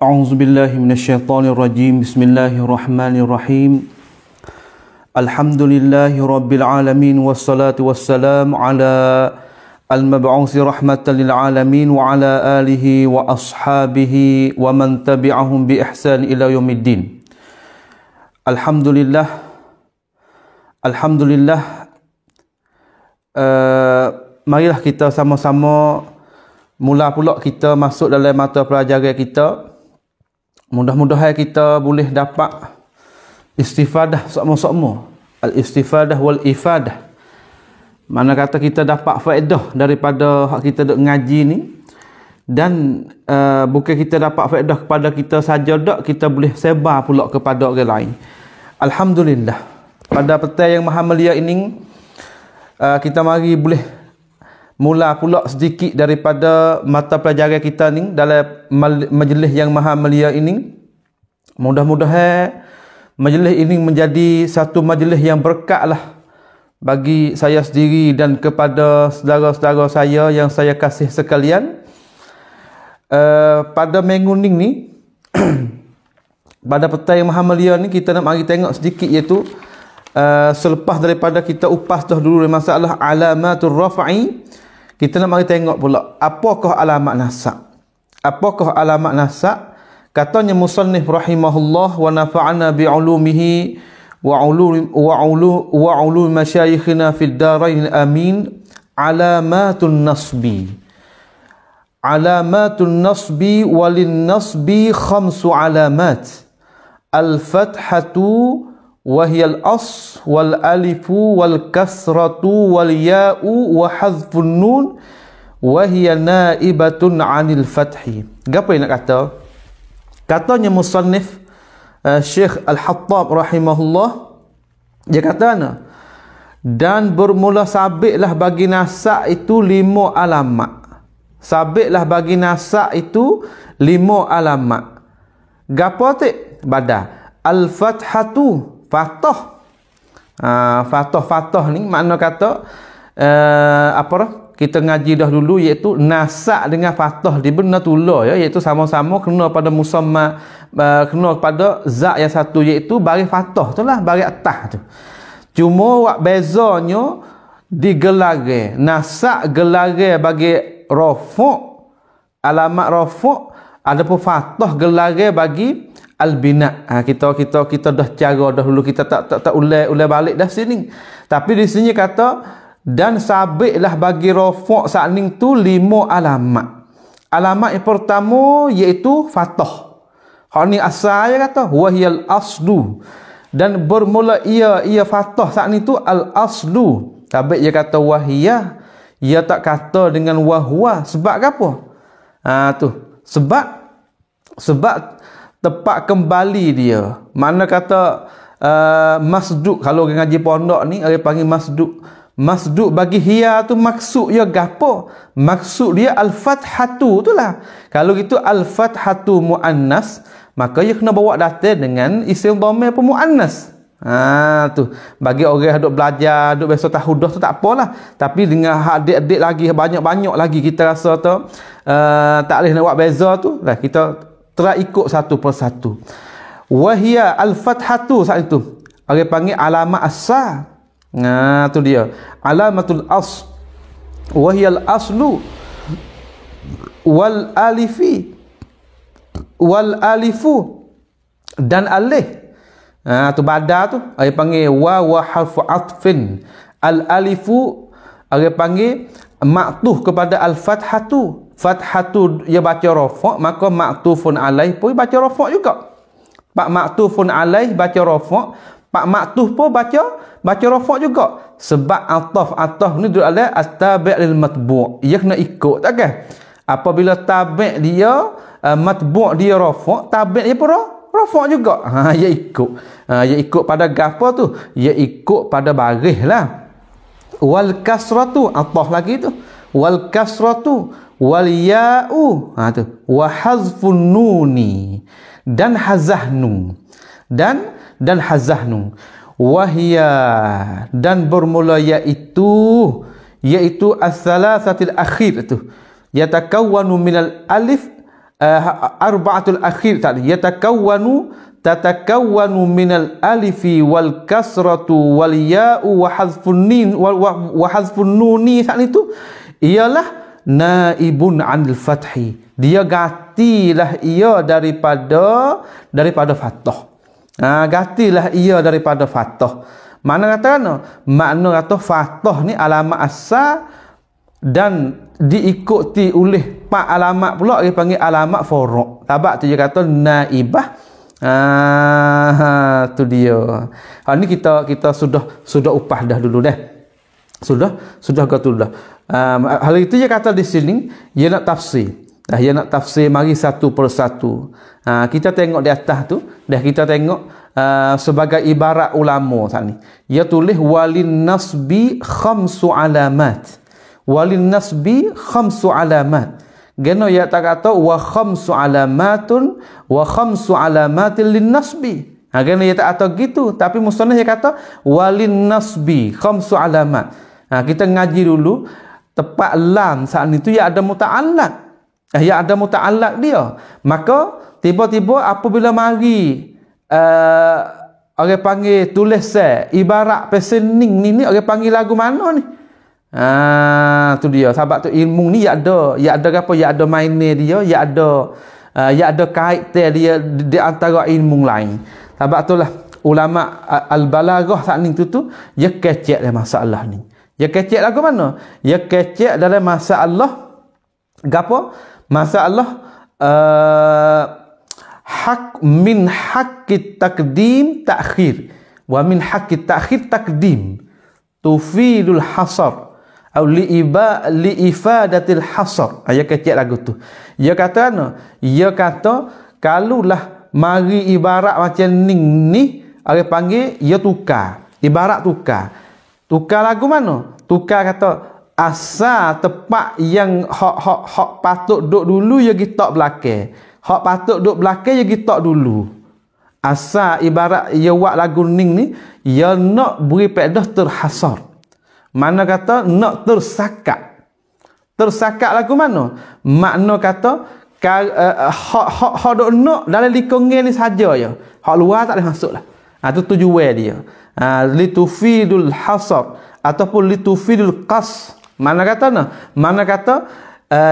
A'udzu billahi minasyaitonir rajim. Bismillahirrahmanirrahim. Alhamdulillahi rabbil alamin wassalatu wassalamu ala al-mab'uusi rahmatan lil alamin wa ala alihi wa ashabihi wa man tabi'ahum bi ihsan ila yaumiddin. Alhamdulillah. Marilah kita sama-sama mula pula kita masuk dalam mata pelajaran kita. Mudah-mudahan kita boleh dapat istifadah sama-sama. Al-istifadah wal ifadah. Mana kata kita dapat faedah daripada hak kita duk ngaji ni. Dan bukan kita dapat faedah kepada kita saja dak, kita boleh sebar pula kepada orang lain. Alhamdulillah. Pada petang yang maha mulia ini kita mari boleh mula pula sedikit daripada mata pelajaran kita ni dalam majlis yang maha mulia ini. Mudah-mudahan majlis ini menjadi satu majlis yang berkat lah bagi saya sendiri dan kepada saudara-saudara saya yang saya kasih sekalian. Pada minggu ni pada petang yang maha mulia ni kita nak mari tengok sedikit, iaitu selepas daripada kita upas dah dulu masalah alamatul raf'i, kita nak mari tengok pula apakah alamat nasab. Apakah alamat nasab? Katanya musannif rahimahullah wa nafa'ana bi ulumihi wa ulum masyayikhina fid darain amin. Alamatun nasbi. Alamatun nasbi walin nasbi khamsu alamat. Al-fathatu وهي الأصل والألف والكسرة والياء وحذف النون وهي نائبة عن الفتح. Apa yang nak kata? Katanya musannif Syekh Al-Hattab rahimahullah, dia kata ana, dan bermula sabitlah bagi nasab itu 5 alamat. Sabitlah bagi nasab itu 5 alamat. Gapo tik? Bada al-fathatu, fathah. Fathah ni makna kata apa dah? Kita ngaji dah dulu, iaitu nasab dengan fathah di benda tulah ya, iaitu sama-sama kena pada musamma, kena pada zat yang satu, iaitu baris fathah tu lah, baris atas tu. Cuma wak bezanya di gelar. Nasab gelar bagi rafa', alamat rafa', adapun fathah gelar bagi al-bina. Kita dah cara dah dulu, kita tak ulai balik dah sini. Tapi di sini kata dan sabitlah bagi rafa' sa'ning tu 5 alamat. Alamat yang pertama iaitu fathah. Hak ni asal dia kata wahiyal aslu, dan bermula ia fathah sa'ning tu al-aslu. Sabit dia kata wahiyah, ia tak kata dengan wahwa. Sebab apa? Tu sebab tepat kembali dia. Mana kata masduk, kalau orang ngaji pondok ni orang panggil masduk. Masduk bagi hiya tu maksud dia gapo? Maksud dia al-fathatu tu lah. Kalau gitu al-fathatu muannas, maka dia kena bawa datang dengan isim dhamir pun muannas. Tu bagi orang yang duk belajar, duk biasa tahudah tu tak apalah. Tapi dengan adik-adik lagi banyak-banyak lagi kita rasa tu tak boleh nak buat beza tu. Lah kita terikut satu persatu. Wahia al-fathatu saat itu orang panggil alamat asal. Tu dia alamatul as. Wahia al-aslu wal alifu dan alif. Tu bada tu orang panggil wa harfu atfin. Al-alifu orang panggil ma'tuf kepada al-fathatu. Fathatu dia baca rafa', maka ma'tufun alaih pun baca rafa' juga. Pak ma'tufun alaih baca rafa', pak ma'tuf pun baca rafa' juga. Sebab ataf ni duduk ada at-tabi' lil matbu'. Ia kena ikut, tak kan? Apabila tabi' dia matbu' dia rafa', tabi' dia pun rafa' juga. Ia ikut. Ia ikut pada gapo tu? Ia ikut pada baris lah. Wal kasratu, ataf lagi tu. Wal kasratu wal ya'u, tu wa hazfun nuni, dan hazah nun, dan hazah nun. Wahia, dan bermula yaitu as-salasatil akhir tu, yatakawwanu minal alif arba'atul akhir tadi tatakawwanu minal alifi wal kasratu wal ya'u wa hazfun nin wa hazfun nuni saat itu ialah naibun anil fathi, dia gantilah ia daripada fathah. Gantilah ia daripada fathah. Mana kata makna kata fathah ni alamat asal dan diikuti oleh pak alamat pula dia panggil alamat furu'. Sebab tu dia kata naibah. Tu dia. Ni kita sudah upah dah dulu dah. Sudah kata dah. Hal itu dia kata di sini dia nak tafsir. Dia nak tafsir mari satu persatu. Kita tengok di atas tu, dah kita tengok sebagai ibarat ulama saat ni. Dia tulis walin nasbi khamsu alamat. Walin nasbi khamsu alamat. Geno ya tak kata wa khamsu alamatun wa khamsu alamatin lin nasbi. Geno ya tak kata gitu, tapi musannaf dia kata walin nasbi khamsu alamat. Kita ngaji dulu tepat lam saat itu ya ada muta'allaq. Ya ada muta'allaq dia. Maka tiba-tiba apabila mari orang panggil tulis ibarat pesening ni orang panggil lagu mana ni? Tu dia. Sebab tu ilmu ni ya ada apa? Ya ada mainnya dia, ya ada kaitan dia di antara ilmu lain. Sebab itulah ulama al-balaghah saat ni tu dia kecek dalam masalah ni. Dia kecek lagu mana? Dia kecek dalam masalah gapo? Masalah hak min haqqit taqdim ta'khir wa min haqqit ta'khir taqdim tufidul hasar atau li ifadatil hasar. Dia kecek lagu tu. Dia kata dia kata kalulah mari ibarat macam ni orang panggil dia tukar. Ibarat tukar. Tukar lagu mana? Tukar kata asal tepat yang hak patut duduk dulu ya gitak belakang. Hak patut duduk belakang ya gitak dulu. Asal ibarat ya buat lagu ning ni ya nak beri pedah terhasar. Mana kata nak tersakat. Tersakat lagu mana? Makna kata hak duk nak dalam lingkungan ni saja ya. Hak luar tak boleh masuklah. Tu tujuan dia. Litufidul hasar ataupun litufidul qas. Mana kata Mana kata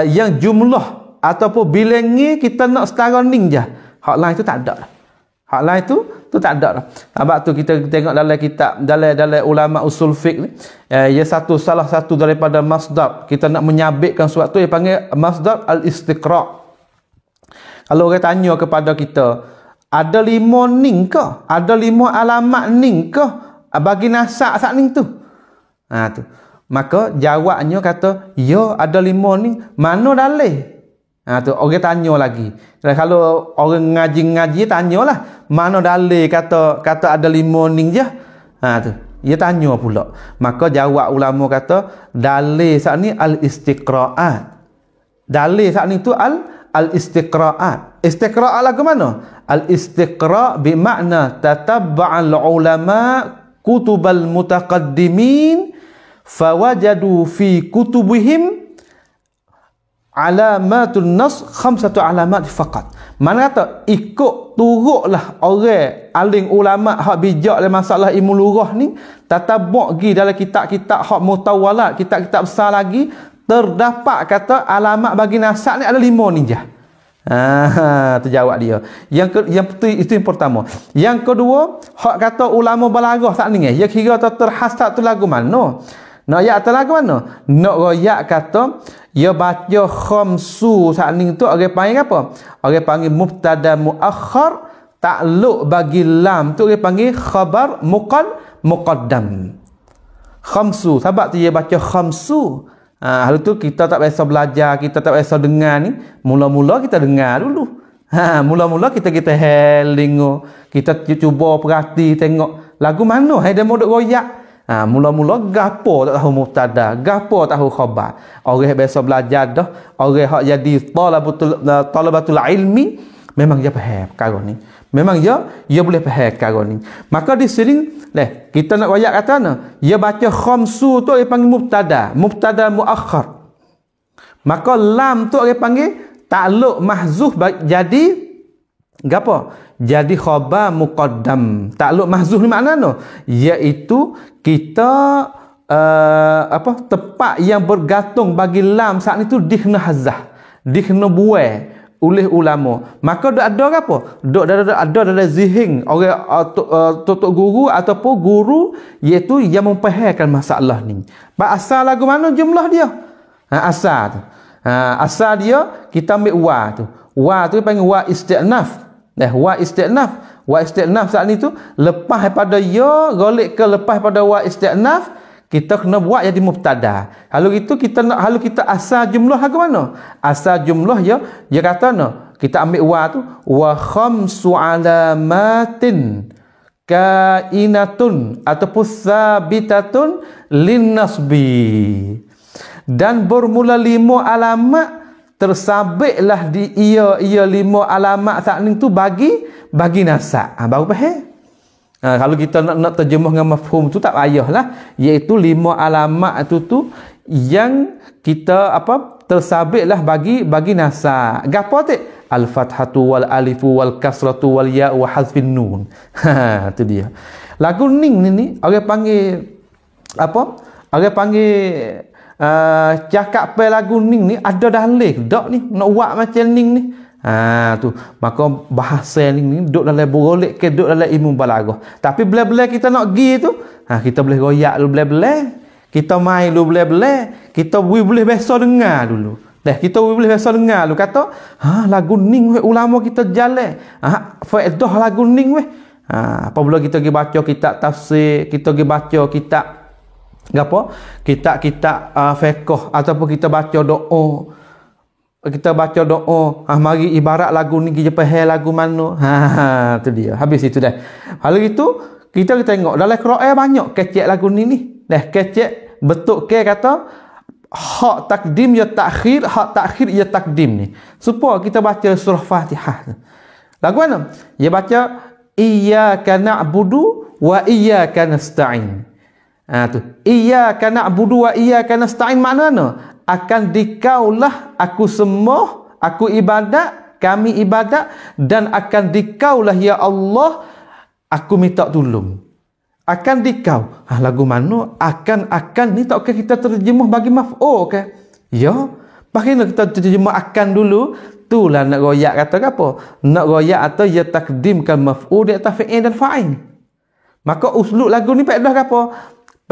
yang jumlah ataupun bilangi kita nak setara ning je. Hak lain tu tak ada dah. Hak lain tu tak ada dah. Sebab tu kita tengok dalam kitab dalam ulama usul fiqh ni, ya salah satu daripada masdar kita nak menyabitkan sesuatu yang panggil masdar al-istiqra'. Kalau orang tanya kepada kita, ada 5 ning ke? Ada 5 alamat ning ke? Bagi nasab saat ning tu. Tu. Maka jawabnya kata, ya ada 5 ning. Mana dalil? Tu orang tanya lagi. Kalau orang ngaji-ngaji tanyalah, mana dalil kata ada 5 ning je? Tu. Dia tanya pula. Maka jawab ulama kata, dalil saat ni al-istiqra'at. Dalil saat ni tu al-istiqra'at. Istiqra'at lagu mana? Al-istiqra' bermakna tatabba'al ulama kutubal mutaqaddimin fawajadu fi kutubihim alamatun nas 5 alamat faqat. Mana kata ikut turutlah orang alim ulama hak bijak dalam masalah ilmu lughah ni, tatabbu' gi dalam kitab-kitab hak mutawalat, kitab-kitab besar lagi terdapat kata alamat bagi nasab ni ada 5 ni je. Terjawab dia. Yang itu yang pertama. Yang kedua, hak kata ulama balaghah saat ni dia kira terhasab tu lagu mana? Nak ayat tu lagu mana? Nak royak kata dia baca khamsu saat ni tu orang panggil apa? Orang panggil mubtada muakhar, takluk bagi lam tu orang panggil khabar muqaddam. Khamsu, sebab tu dia baca khamsu. Hal tu kita tak biasa belajar, kita tak biasa dengar ni. Mula-mula kita dengar dulu. Mula-mula kita helingo, kita cuba perhati tengok lagu mana hai dia mau duk royak. Mula-mula gapo tak tahu mubtada, gapo tak tahu khabar. Orang biasa belajar dah, orang hak jadi talabatul ilmi memang dia faham perkara ni. Memang dia boleh faham perkara ni. Maka di sini kita nak royak kata dia baca khamsu tu dia panggil mubtada muakhar. Maka lam tu dia panggil Ta'alluq mahzuf jadi gapo? Jadi khabar muqaddam. Ta'alluq mahzuf ni makna no? Iaitu kita tempat yang bergantung bagi lam saat itu dikena hazah, dikena buai oleh ulama. Maka ada apa? Ada dalam zihin orang tok guru ataupun guru iaitu yang memfahamkan masalah ni. Asal lagu mana jumlah dia? Asal tu. Asal dia kita ambil wa tu. Wa tu panggil wa isti'naf. Wa isti'naf. Wa isti'naf saat ni tu lepas daripada ya golek ke lepas pada wa isti'naf, kita kena buat jadi mubtada. Kalau itu kita asal jumlah lagu mana? Asal jumlah dia kata no, kita ambil wa tu wa khamsu alamatin kainatun ataupun sabitatun linnasbi. Dan bermula 5 alamat tersabitlah di ia 5 alamat saat ni tu bagi nasab. Baru faham? Kalau kita nak terjemah dengan mafhum tu tak payahlah, iaitu 5 alamat tu yang kita tersabitlah bagi nasab. Gapo tu? Al-fathatu wal alifu wal kasratu wal ya wa hazfin nun. Tu dia. Lagu ning ni orang panggil apa? Orang panggil cakap pe lagu ning ni ada dalil dak ni nak buat macam ning ni. Tu maka bahasa ni duduk dalam berolek ke duduk dalam ilmu balaghah. Tapi bila-bila kita nak pergi tu, kita boleh goyak dulu bila-bila. Kita main dulu bila-bila. Kita boleh biasa dengar dulu. Kita boleh biasa dengar dulu kata, lagu ning weh ulama kita jalan. Faedah lagu ning weh. Apabila kita pergi baca kitab tafsir, kita pergi baca kitab gapo? Kitab-kitab fiqh ataupun kita baca doa. Kita baca doa, mari ibarat lagu ni kita faham lagu mana. Tu dia. Habis itu dah. Kalau itu kita tengok dalam Quran banyak kecek lagu ni. Kecek betul ke kata hak takdim ya takhir, hak takhir ya takdim ni. Supaya kita baca surah Fatihah. Lagu mana? Dia baca iyyaka na'budu wa iyyaka nasta'in. Tu. Iyyaka na'budu wa iyyaka nasta'in makna akan dikaulah aku sembah, aku ibadat, kami ibadat, dan akan dikaulah ya Allah aku minta tolong. Akan dikau. Lagu mana? Akan ni tak ke kita terjemah bagi maf'ul ke? Ya. Bagaimana kita terjemah akan dulu? Itulah nak royak kata apa? Nak royak atau ya takdimkan maf'ul di atas fi'il dan fa'il. Maka uslub lagu ni faedah apa?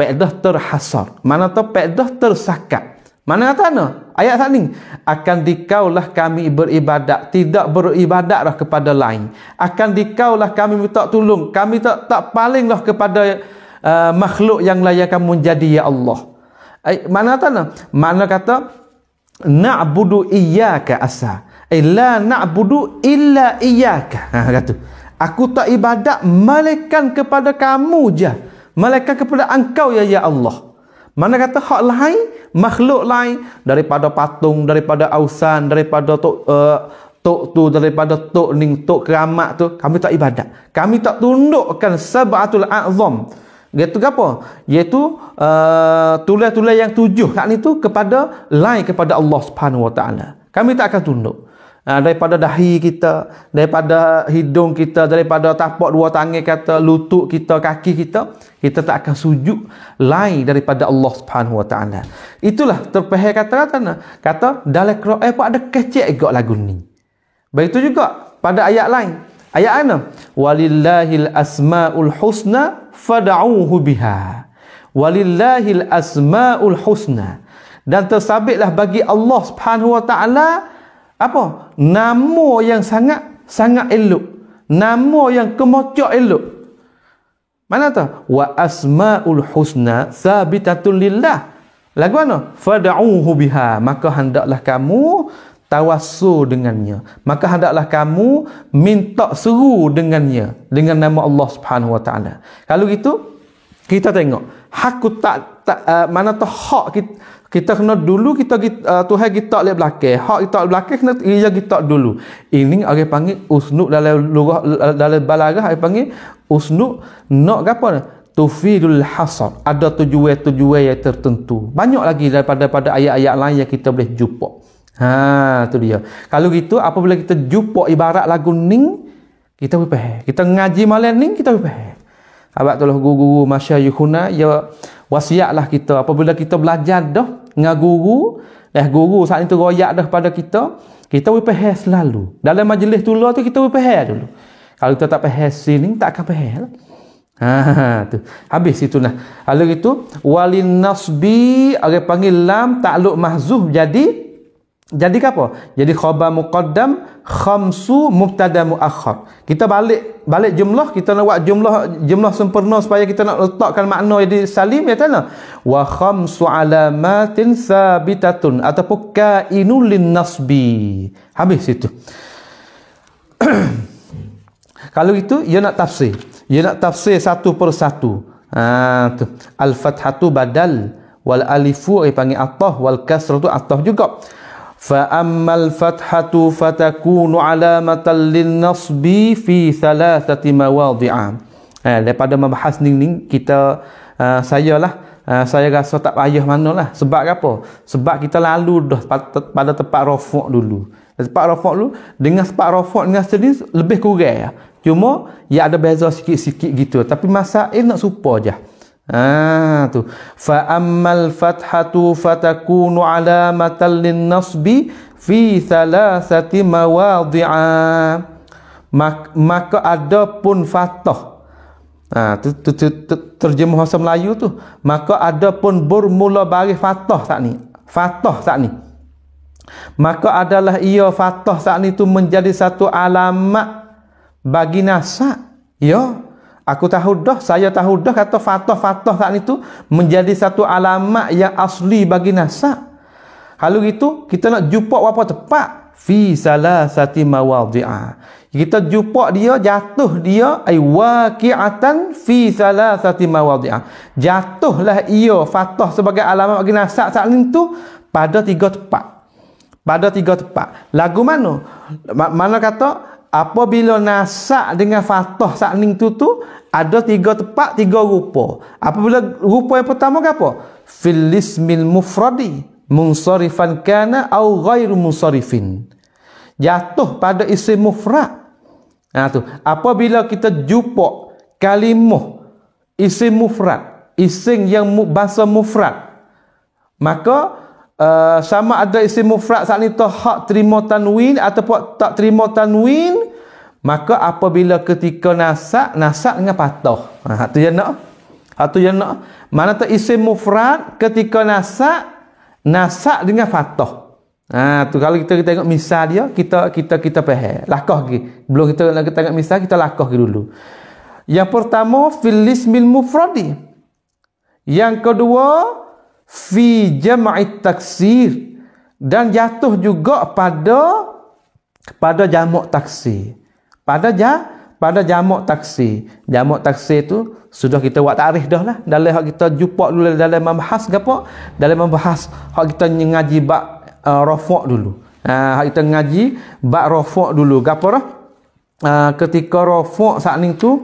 Faedah terhasar. Mana tu faedah tersakat. Mana kata ayat saat ni akan dikaulah kami beribadat, tidak beribadatlah kepada lain. Akan dikaulah kami minta tolong, kami tak palinglah kepada makhluk yang lain kamu menjadi ya Allah. Mana kata mana kata na'budu iyyaka asa. La na'budu illa iyyaka. Kata aku tak ibadat malaikat kepada kamu je. Malaikat kepada engkau ya Allah. Mana kata hak lain, makhluk lain daripada patung, daripada ausan, daripada tok tu, daripada tok ning, tok keramat tu, kami tak ibadat. Kami tak tundukkan sab'atul a'zam. Iaitu apa? Iaitu tulah-tulah yang 7 kat ni tu kepada lain kepada Allah Subhanahu Wa Taala. Kami tak akan tunduk. Daripada dahi kita, daripada hidung kita, daripada tapak 2 tangan kata, lutut kita, kaki kita, kita tak akan sujud lain daripada Allah Subhanahu Wa Taala. Itulah terpahal kata dalam Quran pun ada kecek juga lagu ni. Begitu juga pada ayat lain. Ayat mana? Walillahil asmaul husna fad'uhu biha. Walillahil asmaul husna. Dan tersabitlah bagi Allah Subhanahu Wa Taala apa? Nama yang sangat elok. Nama yang kemocok elok. Mana tu? Wa asmaul husna sabitatul lillah. Lagu mana? Fad'uhu biha. Maka hendaklah kamu tawassul dengannya. Maka hendaklah kamu minta seru dengannya, dengan nama Allah Subhanahu Wa Taala. Kalau gitu kita tengok hakku tak mana tu hak kita kena dulu Tuhan kita lihat belakang. Hak kita belakang kena ia kita dulu. Ini orang panggil usnud dalam lugah dalam balaghah orang panggil usnud nak apa? Tufidul hasar. Ada tujuan-tujuan yang tertentu. Banyak lagi daripada ayat-ayat lain yang kita boleh jumpa. Tu dia. Kalau gitu apabila kita jumpa ibarat lagu ning, kita boleh faham. Kita ngaji malam ning, kita boleh faham. Abak tulah guru-guru masyayikhuna ya wasiatlah kita apabila kita belajar dah dengan guru, guru saat itu royak dah pada kita boleh faham selalu. Dalam majlis tula tu kita boleh faham dulu. Kalau kita tak faham sini, tak akan faham. Tu. Habis itu nah. Kalau gitu walin nasbi orang panggil lam takluk mahzuf jadi apa? Jadi khabar muqaddam khamsu mubtada muakhar. Kita balik jumlah, kita nak buat jumlah sempurna supaya kita nak letakkan makna jadi salim ya tana. Wa khamsu alamatin sabitatun ataupun kainul lin nasbi. Habis itu. Kalau itu ia nak tafsir. Ia nak tafsir satu persatu. Tu. Al-fathatu badal wal alifu panggil atah wal kasratu atah juga. Fa ammal fathatu fatakunu alamatan lin nasbi fi thalathati mawadhi'a. Daripada membahas ni kita saya rasa tak payah manalah. Sebab apa? Sebab kita lalu dah pada tempat rafa' dulu. Tempat rafa' dulu dengan tempat rafa' dengan sendiri lebih kurang ya. Cuma ya ada beza sikit-sikit gitu, tapi masail nak serupa je. Tu. Fa ammal fathatu fatakunu alamatan lin nasbi fi thalathati mawadhi'a. Maka ada pun fathah. Tu terjemah bahasa Melayu tu. Maka ada pun bermula baris fathah tak ni. Fathah tak ni. Maka adalah ia fathah saat ni tu menjadi satu alamat bagi nasab. Ya. Saya tahu dah kata fathah saat itu menjadi satu alamat yang asli bagi nasab. Kalau gitu kita nak jumpa apa tepat fi salasati mawadhi'a. Kita jumpa dia jatuh dia ay waqi'atan fi salasati mawadhi'a. Jatuhlah ia fathah sebagai alamat bagi nasab saat itu pada 3 tempat. Pada 3 tempat. Lagu mana? Mana kata apabila nasab dengan fathah saat itu tu ada 3 tempat, 3 rupa. Apabila rupa yang pertama ke apa? Fil ismil mufradi munsarifan kana au ghairu munsarifin. Jatuh pada isim mufrad. Tu. Apabila kita jumpa kalimah isim mufrad, isim yang bahasa mufrad, maka sama ada isim mufrad saat itu hak terima tanwin ataupun tak terima tanwin, maka apabila ketika nasab dengan fathah. Tu yang nak. Mana tu isim mufrad ketika nasab dengan fathah. Tu kalau kita tengok misal dia, kita faham. Lakah lagi. Belum kita nak tengok misal, kita lakah lagi dulu. Yang pertama fil ismil mufradi. Yang kedua fi jam'it taksir, dan jatuh juga pada jamak taksir. Pada jamak taksir. Jamak taksir tu sudah kita buat takrif dah lah. Dalam hak kita jumpa dulu dalam membahas gapo? Dalam membahas hak kita ngaji bab rafa' dulu. Hak kita ngaji bab rafa' dulu. Gapo dah? Ketika rafa' saat ni tu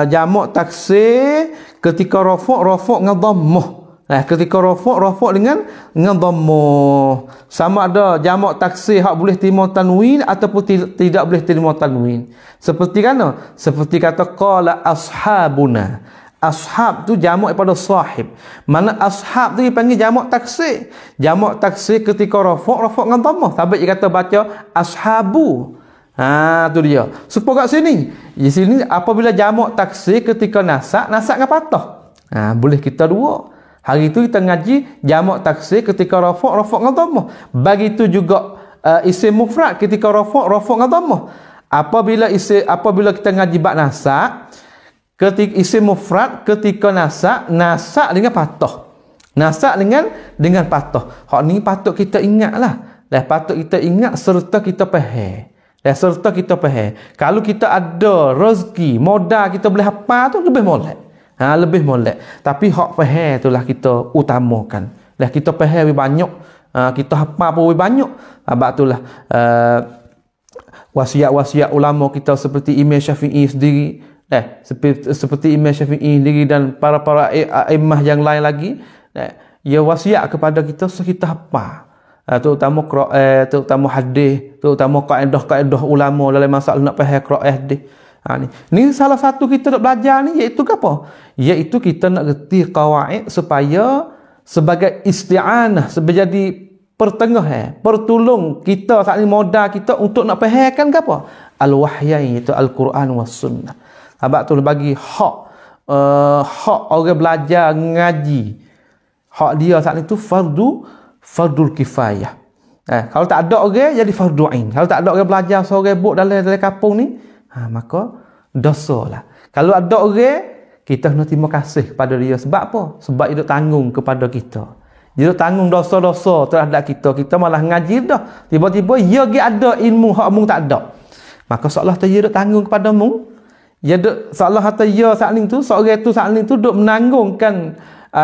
jamak taksir, ketika rafa' dengan dhammah. Ketika rafa' dengan dhammah. Sama ada jamak taksir hak boleh terima tanwin ataupun tidak boleh terima tanwin. Seperti mana? Seperti kata qala ashabuna. Ashab tu jamak daripada sahib. Mana ashab tu dipanggil jamak taksir. Jamak taksir ketika rafa' dengan dhammah. Tapi dia kata baca ashabu. Tu dia. Supaya kat sini. Di sini apabila jamak taksir ketika nasab dengan fathah. Boleh kita dua. Hari itu kita ngaji jamak taksir ketika rafa' dengan dhammah. Begitu juga isim mufrad ketika rafa' dengan dhammah. Apabila kita ngaji bab nasab, ketika isim mufrad ketika nasab dengan fathah. Nasab dengan fathah. Hak ni patut kita ingatlah. Patut kita ingat serta kita faham. Serta kita faham. Kalau kita ada rezeki, modal kita boleh hafal tu lebih molek. Lebih molek. Tapi hak faham itulah kita utamakan. Kita faham lebih banyak, kita hafal pun lebih banyak. Sebab itulah wasiat-wasiat ulama kita seperti Imam Syafi'i sendiri, seperti Imam Syafi'i sendiri dan para a'immah yang lain lagi, ia wasiat kepada kita so kita hafal. terutama Quran, terutama hadis, terutama kaedah-kaedah ulama dalam masalah nak faham Quran hadis. Ni salah satu kita nak belajar ni iaitu apa? Iaitu kita nak reti qawaid supaya sebagai isti'anah, sebagai jadi pertengah pertolong kita saat ni modal kita untuk nak fahamkan apa? Al-wahyain, itu Al-Quran was sunnah. Sebab tu bagi hak orang belajar ngaji, hak dia saat itu fardul kifayah. Kalau tak ada orang jadi fardu ain. Kalau tak ada orang belajar seorang buk dalam kampung ni, maka dosa lah. Kalau ada orang, kita kena terima kasih kepada dia. Sebab apa? Sebab dia tanggung kepada kita. Dia tanggung dosa-dosa terhadap kita. Kita malah ngaji dah. Tiba-tiba dia ada ilmu hak mung tak ada. Maka seolah dia tanggung kepada mung. Ya duk seolah kata ya saat ni tu seorang tu saat ni tu duk menanggungkan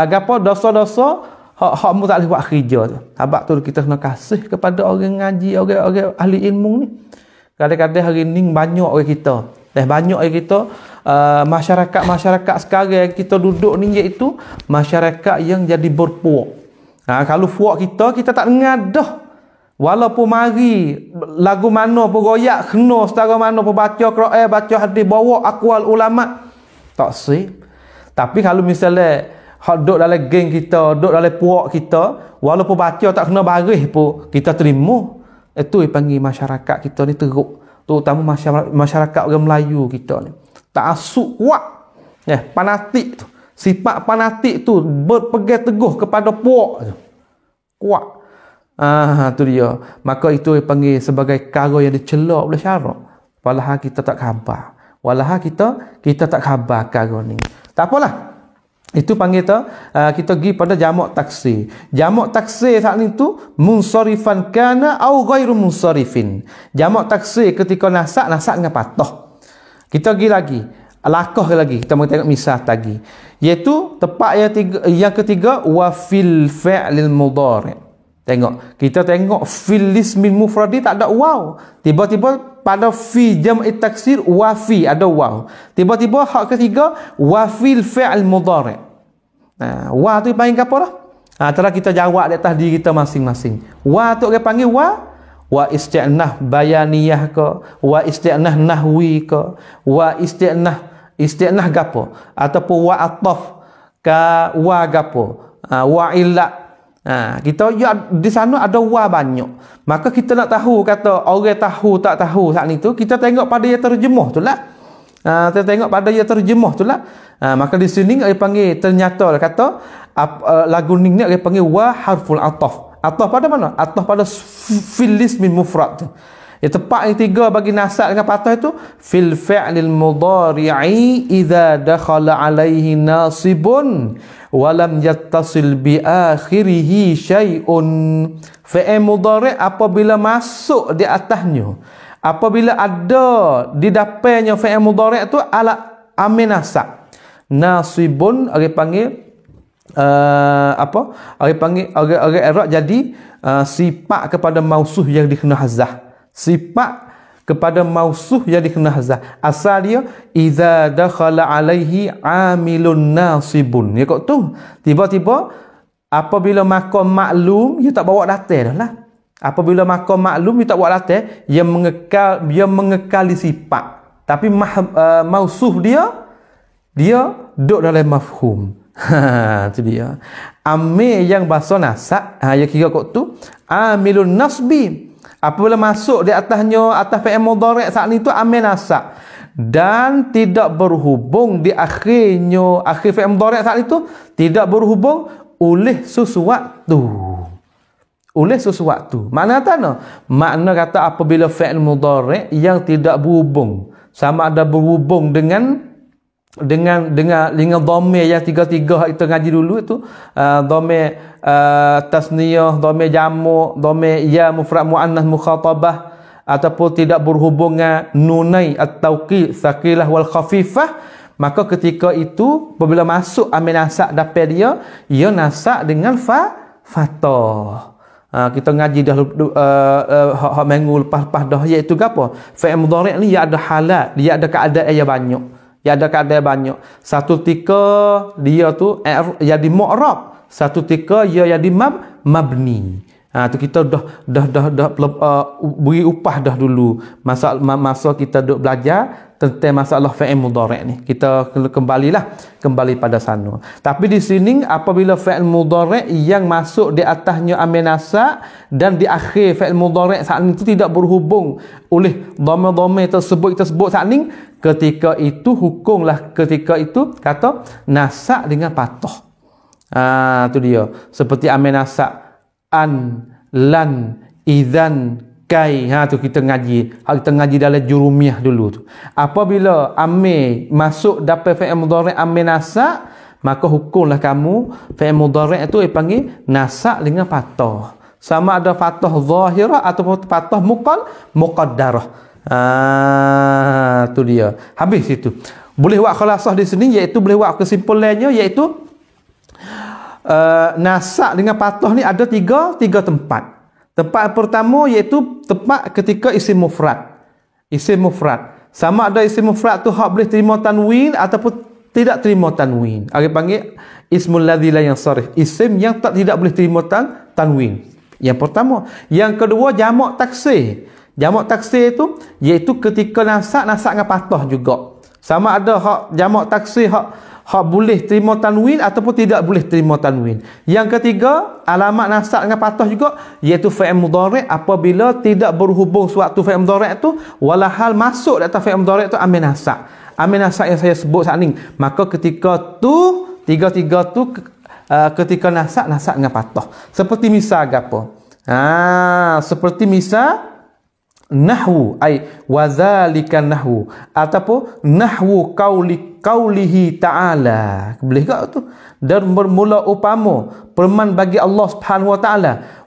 gapo dosa-dosa hak mu tak boleh buat kerja tu. Sebab tu kita kena kasih kepada orang ngaji, orang ahli ilmu ni. Kadang-kadang hari ni banyak orang kita. Banyak orang kita masyarakat sekarang kita duduk ni iaitu masyarakat yang jadi berpuak. Kalau puak kita tak dengar dah. Walaupun mari lagu mana pun royak kena setara mana pun baca Quran, baca hadis, bawa aqwal ulama, tak sih. Tapi kalau misalnya hak duk dalam geng kita, duk dalam puak kita, walaupun baca tak kena baris pun kita terima. Itu dipanggil masyarakat kita ni teruk. Terutama masyarakat orang Melayu kita ni. Ta'assub kuat. Fanatik tu. Sifat fanatik tu berpegang teguh kepada puak tu. Kuat. Tu dia. Maka itu dipanggil sebagai perkara yang dicelak oleh syarak. Walahal kita tak khabar. Walahal kita tak khabar perkara ni. Tak apalah. Itu panggil kita pergi pada jamak taksir. Jamak taksir saat ni tu munsarifan kana au ghairu munsarifin. Jamak taksir ketika nasab dengan patah. Kita pergi lagi. Alaqah lagi. Kita mau tengok misal lagi. Iaitu tepat yang ketiga wa fil fi'lil mudhari'. Tengok, kita tengok fil ismil mufradi tak ada waw. Tiba-tiba pada fi jam'i taksir wa fi ada waw. Tiba-tiba hak ketiga wa fil fi'l mudhari'. Wa tu panggil apa dah? Telah kita jawab di atas diri kita masing-masing. Wa tu orang panggil wa isti'nah bayaniyah ke, wa isti'nah nahwi ke, wa isti'nah gapo ataupun wa ataf ka wa gapo, wa illat. Kita di sana ada wa banyak. Maka kita nak tahu kata orang tahu tak tahu saat ni tu, kita tengok pada dia terjemah tu lah. Kita tengok pada dia terjemah tu lah. Maka di sini dia panggil ternyata kata lagu ni dia panggil wa harful ataf. Ataf pada mana? Ataf pada fil ismi mufrad tu. Ya tepat yang tiga bagi nasab dengan patah itu fil fi'lil mudhari'i idza dakhala alaihi nasibun walam yattasil bi akhirih syai'un. Fi'il mudhari' apabila masuk di atasnya, apabila ada di depannya fi'il mudhari' itu ala amin nasab. Nasibun orang panggil orang panggil orang Arab jadi sifat kepada mausuh yang dikena hazah. Sifat kepada mausuh yang dikena hazah. Asal dia idza dakhala alaihi amilun nasibun. Ya kok tu tiba-tiba apabila maqam maklum dia tak bawa datang dah lah. Apabila maqam maklum dia tak bawa datang, dia mengekali sifat. Tapi mausuh dia duduk dalam mafhum. Itu dia. Amil yang bahasa nasab, yang kira kok tu amilun nasbi. Apabila masuk di atasnya atas fi'il mudhari' saat ni tu amil nasab dan tidak berhubung di akhirnya, akhir fi'il mudhari' saat itu tidak berhubung oleh sesuatu. Oleh sesuatu. Makna apa? Makna kata apabila fi'il mudhari' yang tidak berhubung, sama ada berhubung dengan dhamir yang tiga-tiga kita ngaji dulu itu, dhamir tasniyah, dhamir jamu', dhamir ya mufrad muannas mukhatabah, ataupun tidak berhubungan nunai at-tauqid tsaqilah wal khafifah, maka ketika itu apabila masuk amil nasab dapat dia nasab dengan fatah. Kita ngaji dah hak minggu lepas dah, iaitu apa? Fi'il mudhari' ni dia ada halat, dia ada keadaan yang banyak. Ya ada keadaan banyak. Satu tika dia tu jadi mu'rab, satu tika dia jadi mabni. Tu kita dah beri upah dah dulu masa kita duk belajar tentang masalah fi'il mudhari' ni. Kita kembali pada sana. Tapi di sini apabila fi'il mudhari' yang masuk di atasnya amil nasab dan di akhir fi'il mudhari' saat itu tidak berhubung oleh dhamir-dhamir tersebut saat ini, ketika itu hukumlah ketika itu kata nasab dengan patah. Tu dia. Seperti amil nasab an, lan, idzan, kai. Tu kita ngaji. Kita ngaji dalam jurumiyah dulu tu. Apabila amil masuk dapat fi'il mudhari' amil nasab, maka hukumlah kamu fi'il mudhari' itu dipanggil nasab dengan patah. Sama ada patah zahirah ataupun patah muqaddarah. Tu dia. Habis itu. Boleh buat khalasah di sini, iaitu boleh buat kesimpulannya, iaitu nasab dengan patah ni ada tiga tempat. Tempat pertama iaitu tempat ketika isim mufrad. Isim mufrad. Sama ada isim mufrad tu hak boleh terima tanwin ataupun tidak terima tanwin. Kita panggil ismul ladzi la yansarif. Isim yang tidak boleh terima tanwin. Yang pertama. Yang kedua jamak taksir. Jamak taksir tu iaitu ketika nasab dengan patah juga. Sama ada hak jamak taksir hak boleh terima tanwin ataupun tidak boleh terima tanwin. Yang ketiga, alamat nasab dengan patah juga, iaitu fi'il mudhari' apabila tidak berhubung suatu fi'il mudhari' tu walahal masuk di atas fi'il mudhari' tu amil nasab. Amil nasab yang saya sebut saat ni. Maka ketika tu tiga-tiga tu ketika nasab dengan patah. Seperti misal apa? Seperti misal nahwu wazalika nahwu ataupun nahwu qaulihi ta'ala. Boleh tak tu? Dan bermula upama firman bagi Allah Subhanahu wa taala,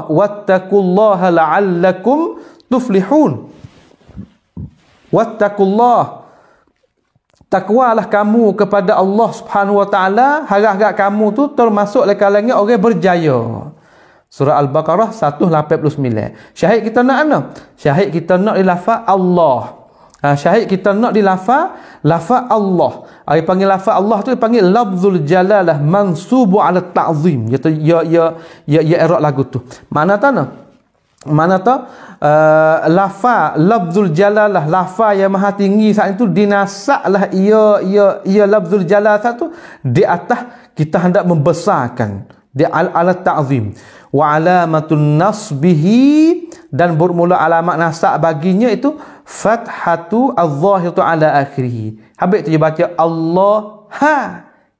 wattaqullaha la'allakum tuflihun. Wattaqullah, takwalah kamu kepada Allah Subhanahu wa taala, harap-harap kamu tu termasuk kalangan orang berjaya. Surah Al-Baqarah 189. Syahid kita nak mana? Syahid kita nak di lafaz Allah. Syahid kita nak di lafaz Allah. Dia panggil lafaz Allah tu dipanggil lafzul jalalah mansubu ala ta'zim. Ya i'rab lagu tu. Mana lafaz lafzul jalalah, lafaz yang maha tinggi saat itu dinasablah ia lafzul jalalah satu di atas kita hendak membesarkan di ala ta'zim. Wa alamatun nasbihi, dan bermula alamat nasab baginya itu fathatu adh-dhahiratu ala akhirih. Habis tu dia baca Allah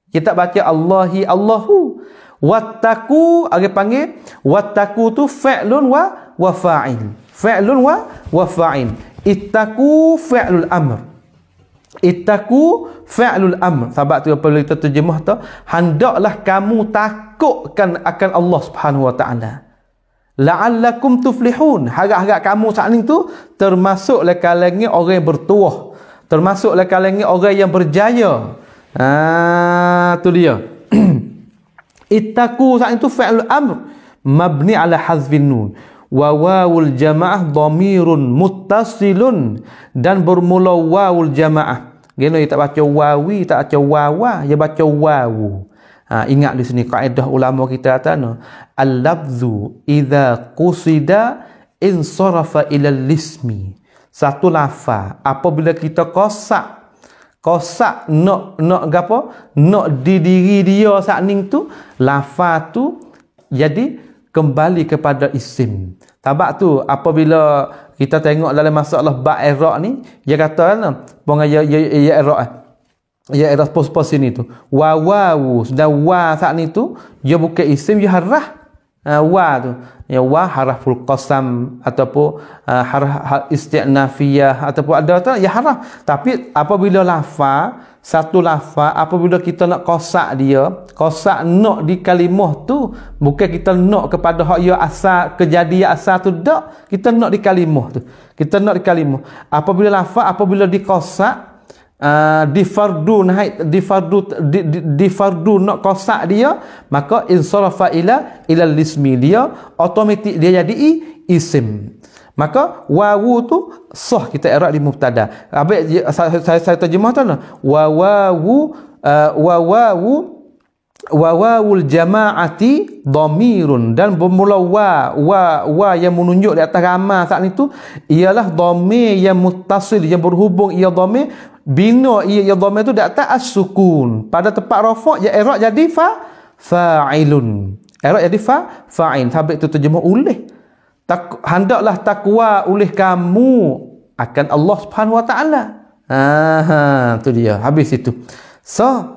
kita baca Allahi Allahu. Wattaqu dia panggil wattaqu tu fi'lun wa fa'il. Fi'lun wa fa'il. Ittaqu fi'lul amr. Ittaqu fi'lul amr. Sebab tu apabila kita terjemah tu, hendaklah kamu takutkan akan Allah Subhanahu wa taala. La'allakum tuflihun. Harap-harap kamu saat ni tu termasuklah kalangan orang yang bertuah, termasuklah kalangan orang yang berjaya. Tu dia. Ittaqu saat itu fi'lul amr mabni ala hazfin nun. Wa wawul jamaah dhamirun muttasilun, dan bermula wawul jamaah. Geno dia tak baca wawi, tak baca wawa, dia baca wawu. Ingat di sini kaedah ulama kita kata al-lafzu idza qusida insarafa ila al-ismi. Satu lafaz apabila kita kosak nak gapo? Nak di diri dia saat ning tu, lafaz tu jadi kembali kepada isim. Sebab tu apabila kita tengok dalam masalah ba' i'rab ni, dia kata ya i'rab pos sini tu. Wawu dan wa saat ni tu dia bukan isim, dia harah. Wa tu. Ya wa haraful qasam ataupun harf isti'nafiyah ataupun ada tu ya haraf. Tapi apabila lafaz, satu lafaz apabila kita nak kosak dia, kosak nak di kalimah tu, bukan kita nak kepada hak ya asal, kejadian asal tu dak, kita nak di kalimah tu. Kita nak di kalimah. Apabila lafaz apabila dikosak di fardu nak kosak dia, maka insarafa ila ismi, dia automatik dia jadi isim. Maka wawu tu sah kita i'rab di mubtada. Habis saya terjemah tu wa wawu wawul jama'ati dhamirun, dan bermula wa yang menunjuk di atas ramai saat itu ialah dhamir yang muttasil, yang berhubung ia dhamir bina ia dhamir itu di atas as-sukun. Pada tempat rafa' ya i'rab jadi fa'ilun. I'rab jadi fa'il. Habis itu terjemah oleh hendaklah takwa oleh kamu akan Allah Subhanahu wa taala. Tu dia. Habis itu. So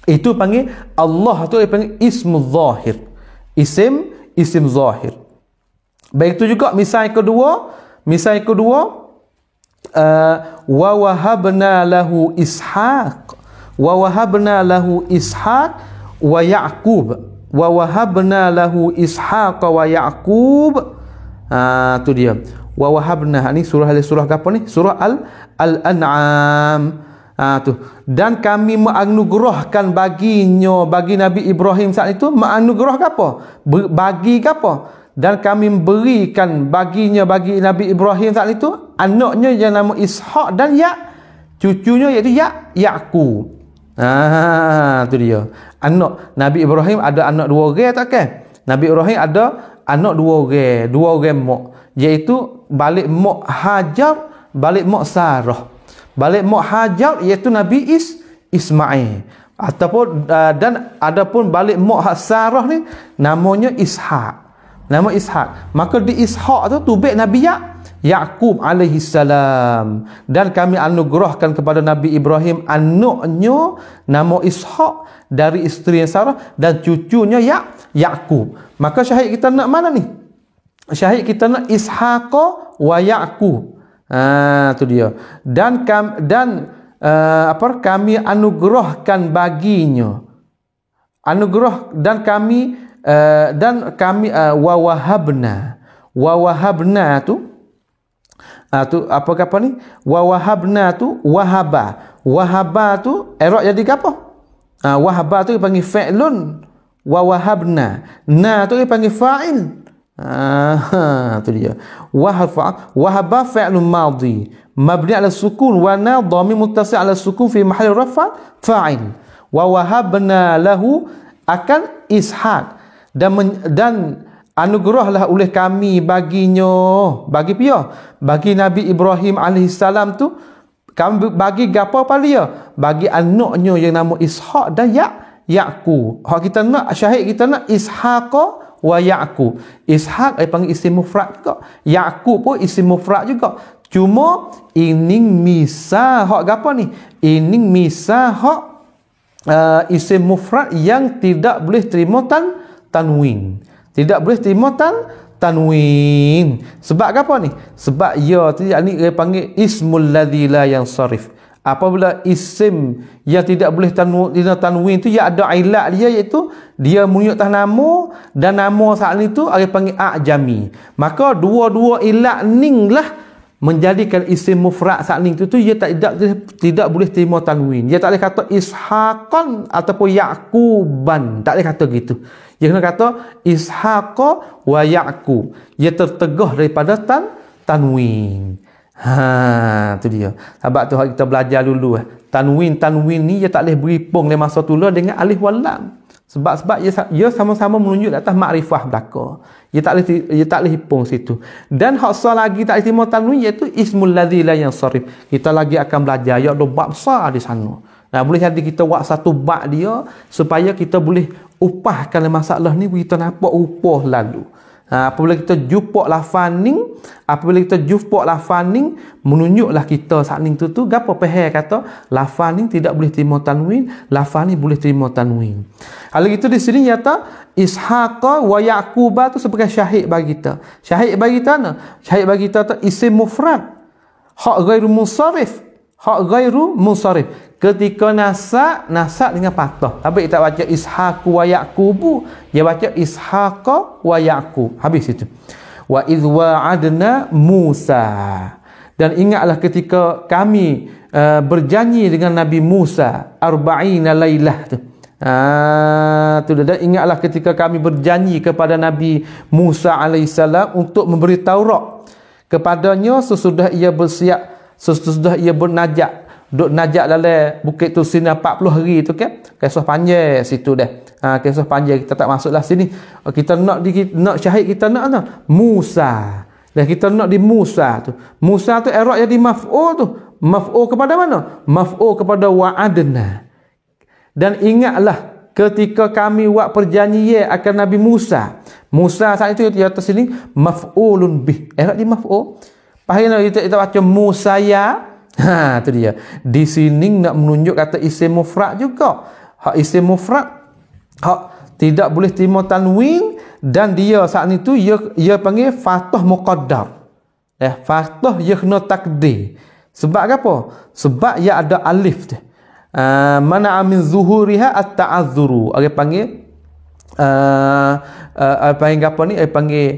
itu panggil Allah tu panggil ismul zahir. Isim zahir. Baik itu juga misal kedua wa wahabna lahu ishaq wa yaqub wa wahabna lahu ishaq wa yaqub. Tu dia. Wa wahabna, ni surah apa ni? Surah Al-An'am. Tu. Dan kami menganugerahkan baginya, bagi Nabi Ibrahim saat itu, menganugerah apa? Bagi apa? Dan kami memberikan baginya, bagi Nabi Ibrahim saat itu, anaknya yang nama Ishaq dan cucunya iaitu Yaqub. Tu dia. Anak Nabi Ibrahim ada anak dua orang tak kan? Nabi Ibrahim ada anak dua orang mak, iaitu balik mak Hajar, balik mak Sarah. Balik mak Hajar iaitu Nabi Ismail, ataupun dan adapun balik mak Sarah ni namanya Ishaq. Nama Ishaq. Maka di Ishaq tu tubik Nabi Yaqub alaihi salam, dan kami anugerahkan kepada Nabi Ibrahim anaknya nama Ishaq dari isteri Sarah dan cucunya Yaqub. Maka syahid kita nak mana ni? Syahid kita nak Ishaq wa Yaqub. Tu dia. Dan kami anugerahkan baginya. Wa wahabna tu apa ni? Wa wahabna tu wahaba tu i'rab jadi apa? Wahaba tu dipanggil fi'lun, wa wahabna. Na tu dipanggil fa'il. Tu dia. Wahaba fi'lun madhi mabni ala sukun wa na dhamir muttasil ala sukun fi mahall rafa' fa'il. Wa wahabna lahu akan Ishaq, dan anugerahlah oleh kami baginya, bagi Nabi Ibrahim alaihi salam tu, kami bagi gapo pada dia? Bagi anaknya yang nama Ishaq dan Yaqub. Hak kita nak syahid, kita nak Ishaq wa Yaqub. Ishaq panggil isim mufrad juga, Yaqub pun isim mufrad juga. Cuma ining misah hak gapo ni? Ining misah hak isim mufrad yang tidak boleh terima tanwin. Tidak boleh terima tanwin. Sebab apa ni? Sebab ya tu ni dia panggil ismul ladzi la yansarif. Apabila isim yang tidak boleh tanwin tu ya ada ilat dia, iaitu dia menunjuk atas nama, dan nama saat itu dia panggil a'jami. Maka dua-dua ilat ning lah menjadikan isim mufrad saat ning tu dia tidak boleh terima tanwin. Dia tak boleh kata ishaqan ataupun yaquban, tak boleh kata gitu. Dia kena kata Ishaq wa Yaqub. Dia tertegah daripada tanwin. Tu dia. Sebab tu kita belajar dulu. Tanwin ni dia tak boleh beripung dalam masa tu dengan alif wal lam. Sebab ia sama-sama menunjuk atas makrifah belaka. Ia tak boleh hipung situ. Dan hak lagi tak terima tanwin iaitu ismul ladzi la yansarif. Kita lagi akan belajar ya ada bab besar di sana. Boleh jadi kita buat satu bab dia supaya kita boleh upahkan masalah ni, kita nampak upah lalu. Apabila kita jumpa lafaz ning, menunjuklah kita saat ning tu gapo faham kata lafaz ning tidak boleh terima tanwin, lafaz ni boleh terima tanwin. Kalau gitu di sini nyata Ishaq wa Yaqub tu sebagai syahid bagi kita. Syahid bagi kita mana? Syahid bagi kita tu isim mufrad. Hak ghairu munsharif. Ketika nasab dengan patah. Tapi kita baca Ishaq wa Yaqub, dia baca Ishaq wa Yaqub. Habis itu. Wa idh wa'adna Musa. Dan ingatlah ketika kami berjanji dengan Nabi Musa 40 lailah tu. Dan ingatlah ketika kami berjanji kepada Nabi Musa alaihissalam untuk memberi Taurat kepadanya sesudah ia bernajak. Duk najak dalam bukit tu sini 40 hari tu kan. Kisah panjang situ dah. Kisah panjang kita tak masuklah sini. Kita nak syahid, kita nak Musa. Dan kita nak di Musa tu. Musa tu i'rab jadi maf'ul tu. Maf'ul kepada mana? Maf'ul kepada wa'adna. Dan ingatlah ketika kami buat perjanjian akan Nabi Musa. Musa saat itu di atas sini maf'ulun bih. I'rab di maf'ul. Pahina kita baca Musa ya. Tu dia. Di sini nak menunjuk kata isim mufrad juga. Hak isim mufrad hak tidak boleh terima tanwin, dan dia saat itu ia panggil fathah muqaddar. Fathah ia kena takdir. Sebab apa? Sebab ia ada alif tu. Mana min zuhuriha at-ta'azzuru. Orang panggil panggil apa ni? Panggil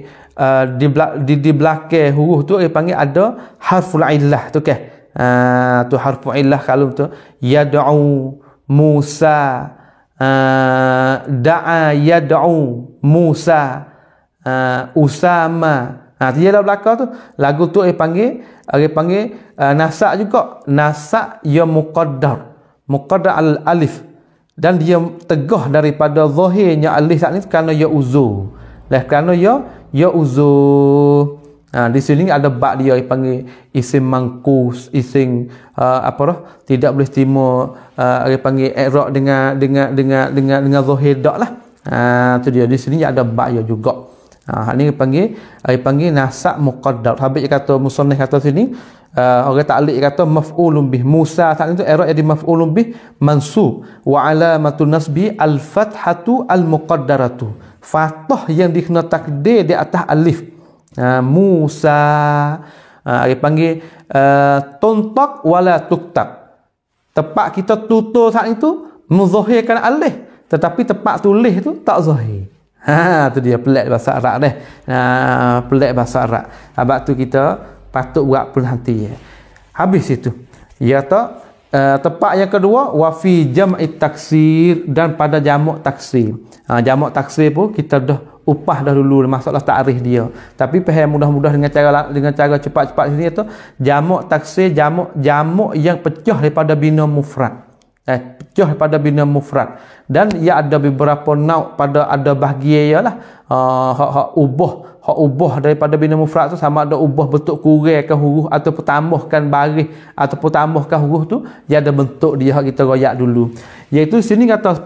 di belakang huruf tu panggil ada harful illah tu kan. Tu harful illah kalau tu yad'u Musa, da'a yad'u Musa, Usama. Dia dalam belakang tu lagu tu panggil nasak juga. Nasak ya muqaddar al alif, dan dia tegah daripada zahirnya alif saat ni kerana ya uzur. Kerana ya uzur. Di sini ada bab dia panggil isim mangkus, isim tidak boleh terima panggil i'rab dengan zahir dak lah. Tu dia di sini ada bab dia juga. Ni panggil nasak muqaddar. Habis dia kata musannif kata sini orang ta'liq kata maf'ulun bih. Musa saat itu i'rab jadi maf'ulun bih mansub wa alamatun nasbi al-fathatu al-muqaddaratu. Fathah yang dikena takdir di atas alif. Musa dia panggil tuntak wala tuktab. Tepat kita tutur saat itu menzahirkan alif, tetapi tepat tulis tu tak zahir. Tu dia pelik bahasa Arab deh. Pelik bahasa Arab. Sebab tu kita patut buat perhati. Habis itu ya tak tepat yang kedua wa fi jam'i taksir, dan pada jamak taksir. Jamak taksir pun kita dah upah dah dulu masalah ta'rif dia. Tapi faham mudah-mudah dengan cara cepat-cepat sini tu jamak taksir, jamak yang pecah daripada bina mufrad. Pecah daripada bina mufrad, dan ia ada beberapa nauk pada ada bahagian ialah hak ubah daripada bina mufrad tu, sama ada ubah bentuk kurangkan huruf ataupun tambahkan baris ataupun tambahkan huruf tu, dia ada bentuk dia hak kita royak dulu. Iaitu sini kata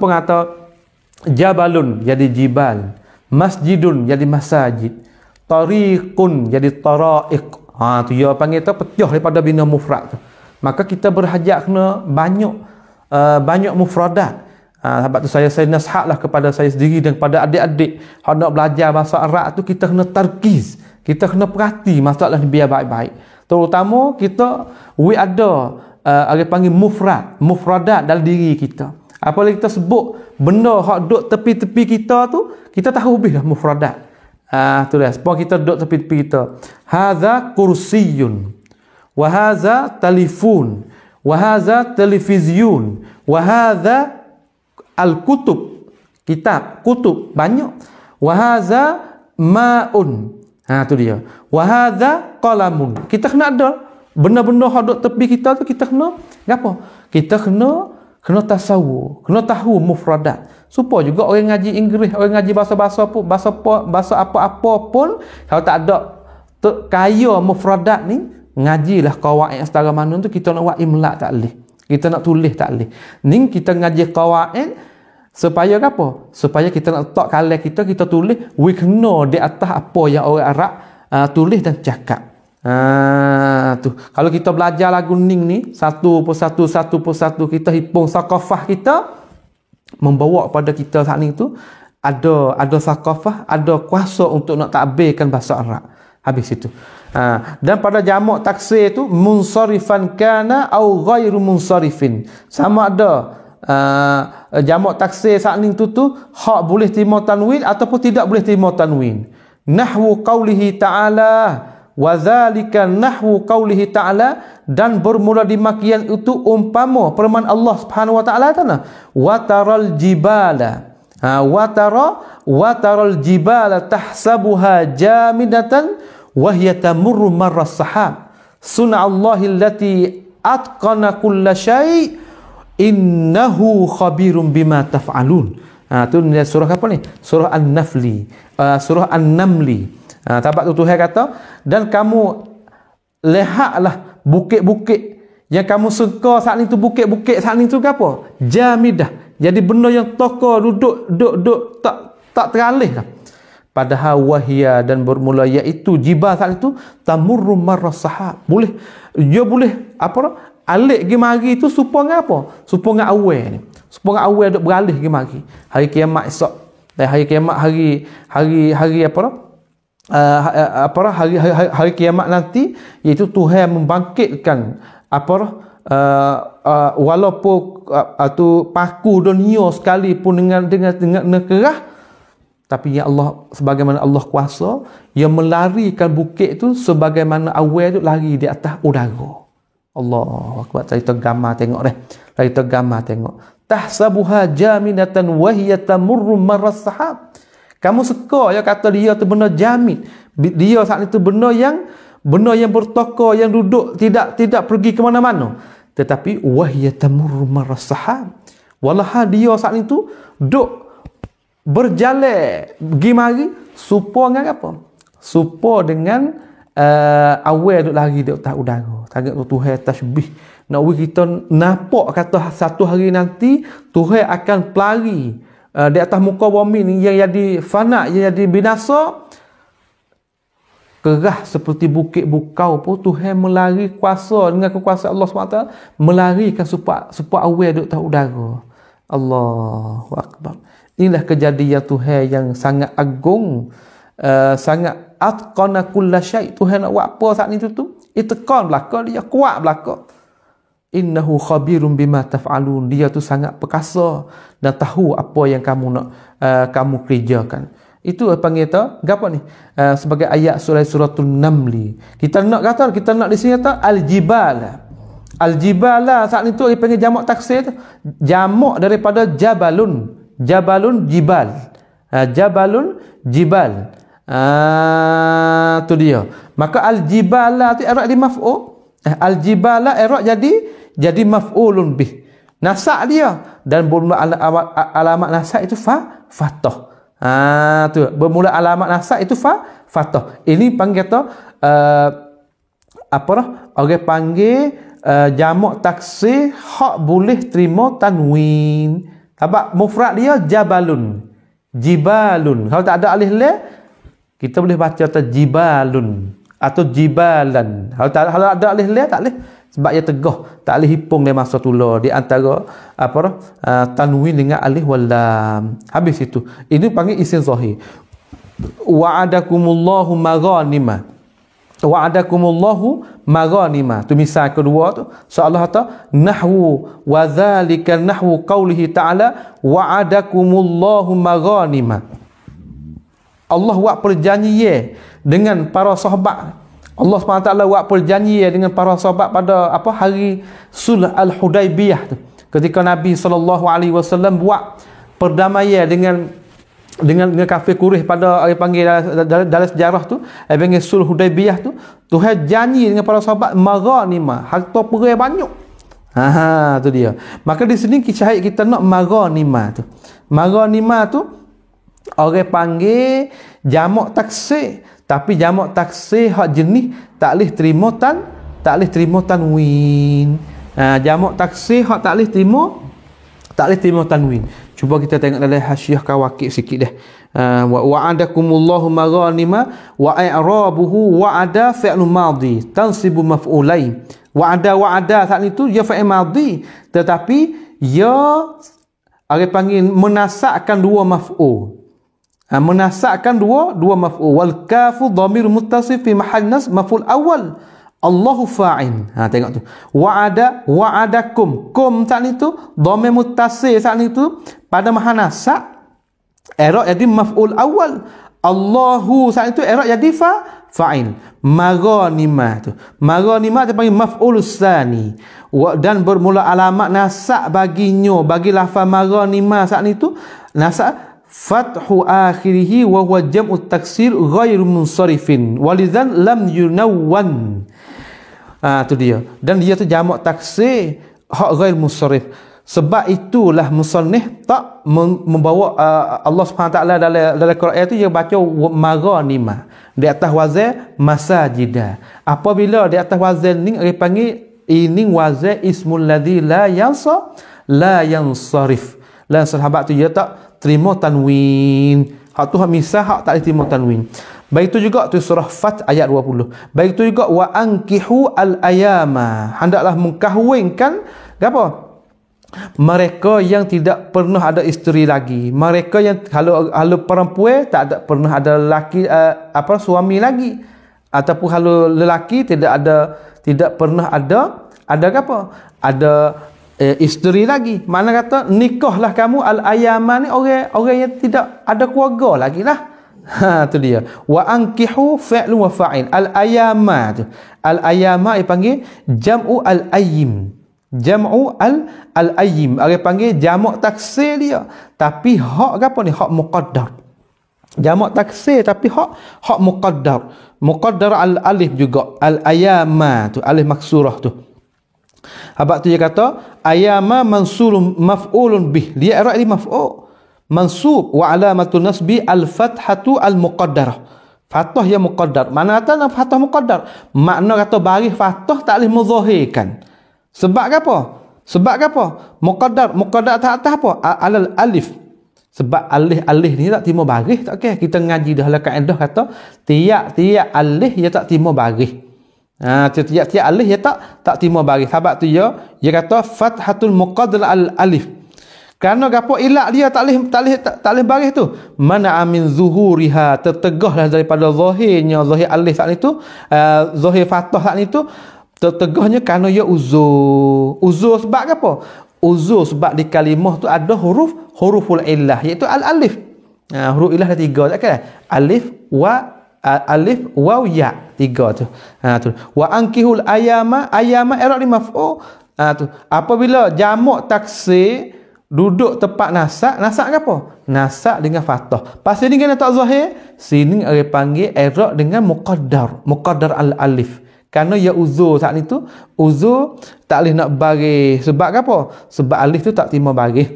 jabalun jadi jibal, masjidun jadi masajid, tariqun jadi taraiq. Tu dia panggil tu pecah daripada bina mufrad tu. Maka kita berhajat kena banyak mufradat. Sebab tu saya nasihatlah kepada saya sendiri dan kepada adik-adik hak nak belajar bahasa Arab tu, kita kena tarkiz, kita kena perhati masalah ni biar baik-baik. Terutama kita ada panggil mufradat dalam diri kita. Apabila kita sebut benda hak duduk tepi-tepi kita tu, kita tahu lebih dah mufradat. Tu dah. Sebab kita duduk tepi-tepi kita. Hadza kursiyun, wa hadza telefon, wa hadza televizyun, wa hadza al-kutub, kitab, kutub banyak. Wa hadza ma'un. Tu dia. Wa hadza qalamun. Kita kena ada benda-benda hak duduk tepi kita tu, kita kena apa? Kita kena tasawur, kena tahu mufradat. Supaya juga orang ngaji Inggeris, orang ngaji bahasa apa-apa pun, kalau tak ada kaya mufradat ni, ngajilah qawaid setara mana tu. Kita nak buat imla tak leh, kita nak tulis tak leh. Ni kita ngaji qawaid supaya apa? Supaya kita nak letak kalam kita tulis we kena di atas apa yang orang Arab tulis dan cakap. Tu kalau kita belajar lagu ning ni satu persatu kita hitung sakafah kita membawa pada kita saat ni tu ada sakafah, ada kuasa untuk nak takbirkan bahasa Arab. Habis itu dan pada jamak taksir tu munsarifan kana au ghairu munsarifin, sama ada jamak taksir saat ni tu hak boleh terima tanwin ataupun tidak boleh terima tanwin. Nahwu qaulihi ta'ala wa dzalika nahwu qaulihi ta'ala, dan bermula di makian itu umpama firman Allah Subhanahu wa taala tanah wa taral jibala wa taral jibala tahsabuha jamidatan wa hiya tamurru marra sahab sunnallahi allati atqana kulla syai innahu khabirum bima taf'alun. Tu surah apa ni? Surah An-Nafli. Surah An-Namli. Tabat tu Tuhan kata, dan kamu lihatlah bukit-bukit yang kamu suka saat ni tu, bukit-bukit saat ni tu ke apa? Jamidah. Jadi benda yang tokoh duduk tak teralih lah. Padahal wahia dan bermula iaitu jibal saat itu tamurru marras sahab. Dia boleh alik pergi mari tu supaya apa? Supaya awal ni. Supaya awal duk beralih pergi mari. Hari kiamat esok. Dan hari kiamat hari hari kiamat nanti, iaitu Tuhan membangkitkan walaupun tu paku dunia sekalipun dengan kerah, tapi ya Allah, sebagaimana Allah kuasa, yang melarikan bukit tu sebagaimana awal tu lari di atas udara. Allah akbar. Cerita gambar tengok deh. Cerita gambar tengok. Tahsabuha jaminatan wa hiya tamurru marras sahab. Kamu suka ya kata dia tu benda jamid. Dia saat itu benda yang bertokar, yang duduk tidak pergi ke mana-mana. Tetapi wahya tamurru marras sahab. Walah dia saat itu duk berjalan pergi mari supo dengan apa? Supo dengan awal duk lari di atas udara. Sangat tu Tuhan tasbih. Nak kita nampak kata satu hari nanti Tuhan akan pelari di atas muka bumi ni yang jadi fana, yang jadi binasa. Kerah seperti bukit bukau pun Tuhan melari kuasa dengan kekuasaan Allah SWT, melarikan supaya awal duk atas udara. Allahu akbar. Inilah kejadian Tuhan yang sangat agung, sangat atqana kulla syai'. Tuhan nak buat apa saat ni tu? Itqan belaka dia, kuat belaka. Innahu khabirun bima taf'alun. Dia tu sangat perkasa dan tahu apa yang kamu nak kamu kerjakan. Itu panggil tu apa ni? Sebagai ayat suratul Namli. Kita nak di sini kata al-jibal. Al-jibala saat itu dipanggil jamak taksir, jamak daripada jabalun. Jabalun jibal. Jabalun jibal. Tu dia. Maka al-jibala tu i'rab di maf'ul. Al-jibala i'rab jadi maf'ulun bih. Nasak dia dan bermula alamat nasak itu fathah. Tu bermula alamat nasak itu fathah. Ini panggil kata orang panggil jamak taksir hak boleh terima tanwin. Sebab mufrad dia jabalun, jibalun. Kalau tak ada alif lam, kita boleh baca jibalun atau jibalan. Kalau ada alif lam tak boleh, sebab ia tegah, tak boleh hipung dia masa tula di antara tanwin dengan alif wal lam. Habis itu. Ini panggil isim zahir. Wa'adakumullahu maghanima. Wa'adakumullahu maghanima. Tu misal kedua tu. So Allah kata nahwu wa dzalika nahwu qaulihi ta'ala wa'adakumullahu maghanima. Allah buat perjanjian dengan para sahabat. Allah SWT buat perjanjian dengan para sahabat pada hari Sulh Al-Hudaibiyah tu. Ketika Nabi SAW buat perdamaian dengan kafir Quraisy pada panggil dalam sejarah tu, panggil Sulh Hudaibiyah tu, Tuhan janji dengan para sahabat maghanimah, harta perai banyak. Tu dia. Maka di sini kita nak maghanimah tu. Maghanimah tu orang panggil jamak taksir, tapi jamak taksir hak jenis tak boleh terima tanwin. Jamak taksir hak tak boleh terima tanwin. Cuba kita tengok dalam hasyiah Kawakib sikit dah. Wa'adakumullahu maghanima wa i'rabuhu wa'ada fi'lu madhi tansibu maf'ulain. Wa'ada saat itu dia fi'il madhi, tetapi dia orang panggil menasakkan dua maf'ul. Menasakkan dua maf'ul. Wal kafu dhamir muttasif fi mahall nasb maf'ul awal. Allahu fa'in. Tengok tu. Wa'adakum. Kum saat itu dhamir muttasif saat itu pada mahal nasab. I'rab jadi maf'ul awal. Allahu saat itu i'rab jadi fa'il. Maghanimah tu. Maghanimah dia panggil maf'ul tsani. Dan bermula alamat nasab baginya, bagi lafaz maghanimah saat itu nasab fathu akhirih wa huwa jam'u taksir ghairu munsarifin walidzan lam yunawwan. Tu dia. Dan dia tu jamak taksir hak ghair munsarif. Sebab itulah musannif tak membawa Allah Subhanahu taala dalam Quran itu dia baca maghanima di atas wazan masajida. Apabila di atas wazan ni dia panggil ini wazan ismul ladzi la yansarif. La sahabat tu dia tak terima tanwin. Hak tu hak misah hak tak terima tanwin. Baik itu juga tu surah Fat ayat 20. Baik itu juga wa ankihu al ayama. Hendaklah mengkahwinkan apa? Mereka yang tidak pernah ada isteri lagi, mereka yang kalau perempuan tak ada pernah ada lelaki suami lagi, ataupun kalau lelaki tidak pernah ada isteri lagi. Mana kata nikahlah kamu al-ayama ni orang yang tidak ada keluarga lagi lah. Tu dia. Wa ankihu fi'lu wa fa'il. Al-ayama tu. Al-ayama dipanggil jam'u al-ayyim. Jam'u al-ayyim. Dia panggil jamak taksir dia. Tapi hak apa ni? Hak muqaddar. Jamak taksir tapi hak muqaddar. Muqaddar al-alif juga. Al-ayama tu. Alif maksurah tu. Habaq tu dia kata ayama mansurun maf'ulun bih. Dia i'rab dia maf'ul. Mansub wa alamatun nasbi al-fathatu al-muqaddarah. Fathah yang muqaddar. Mana kata fathah muqaddar? Makna kata baris fathah tak boleh muzahirkan. Sebab apa? Muqaddar tak atas apa? Alal alif. Sebab alih ni tak timur baris tak okey. Kita ngaji dah lah kaedah kata tiap alih dia tak timur baris. Tiap alih dia tak timur baris. Sebab tu dia kata fathatul muqaddar al alif. Kerana gapo ilak dia tak leh baris tu. Mana amin zuhuriha, tertegahlah daripada zahirnya zahir alif saat itu, zahir fathah saat itu tertegahnya kerana ia uzur. Uzur sebab apa? Uzur sebab di kalimah tu ada huruful illah iaitu al-alif. Huruf illah ada 3 tak kan? Alif waw ya 3 tu. Tu. Wa ankihul ayama i'rab di maf'ul. Tu. Apabila jamak taksir duduk tepat nasak apa? Nasak dengan fathah. Pasal ni kena tak zahir, sini dia panggil i'rab dengan muqaddar al-alif. Kerana ia uzur saat itu, uzur tak boleh nak baris. Sebab apa? Sebab alif tu tak terima baris.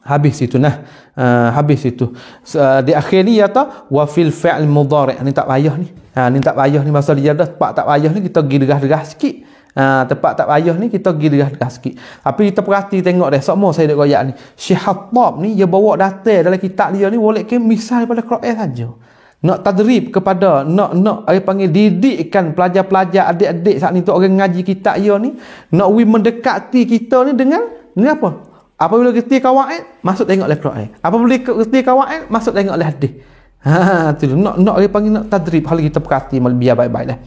Habis itu nah. Habis itu. Di akhir ni kata wa fil fi'l mudhari'. Ni tak payah ni. Ni tak payah ni masa dia dah tempat tak payah ni kita pergi derah-derah sikit. Tempat tak payah ni kita pergi derah-derah sikit. Tapi kita perhati tengok dah semua saya duk royak ni. Syekh Hattab ni dia bawa data dalam kitab dia ni boleh ke misal daripada Quran saja. Nak tadrib kepada nak dia panggil didikkan pelajar-pelajar adik-adik saat ni tu orang ngaji kitab dia ni nak mendekati kita ni dengan apa? Apabila kita kawaid masuk tengok le Quran. Apabila kita kawaid masuk tengok le hadis. Tu nak dia panggil nak tadrib hal kita perhati biar baik-baik dah.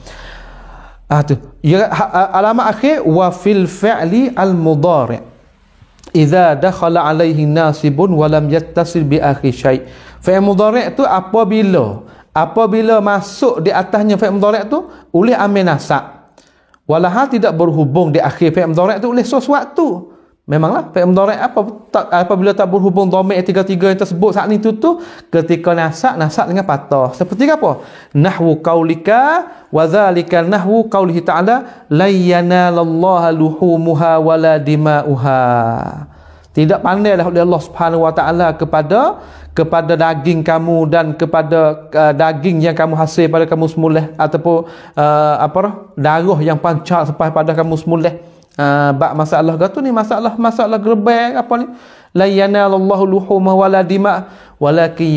Tu. Alamat akhir wa fil fi'li al-mudhari' idza dakhala alaihi nasibun wa lam yattasil bi akhi syai'. Fi'il mudhari' tu apabila masuk di atasnya fi'il mudhari' tu oleh amil nasab. Walaupun tidak berhubung di akhir fi'il mudhari' tu oleh sesuatu. Memanglah fi'il mudhari' apabila tak berhubung dhamir tiga-tiga yang tersebut saat ni tu ketika nasab dengan patah. Seperti apa? Nahwu qaulika wa dzalika nahwu qaulihi ta'ala la yanalallaha luhumuha wala dima'uha. Tidak pandailah oleh Allah Subhanahu wa taala kepada daging kamu dan kepada daging yang kamu hasil pada kamu semula ataupun darah yang pancar sampai pada kamu semula. Bab masalah gatu ni masalah gerbang apa ni? La yanalallahu luhuma wala dima walakin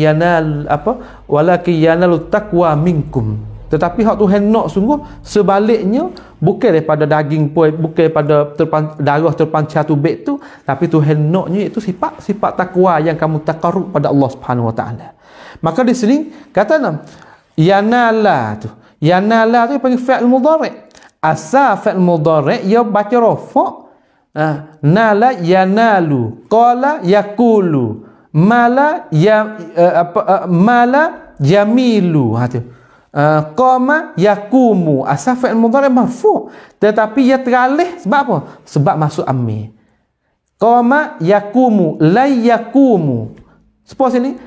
yanalut taqwa minkum. Tetapi hak Tuhan nak sungguh sebaliknya bukan daripada daging pun, bukan daripada darah terpancar tubik tu, tapi Tuhan naknya itu sifat takwa yang kamu taqarrub pada Allah Subhanahu wa taala. Maka di sini kata yanala tu panggil fi'il mudhari'. Asal fi'il mudhari' ia baca rafa'. Nala yanalu, qala yaqulu, mala jamilu. Tu. Qama yaqumu. Asal fi'il mudhari' marfu', tetapi ia teralih sebab apa? Sebab masuk amil. Qama yaqumu, la yaqumu. Suppose ini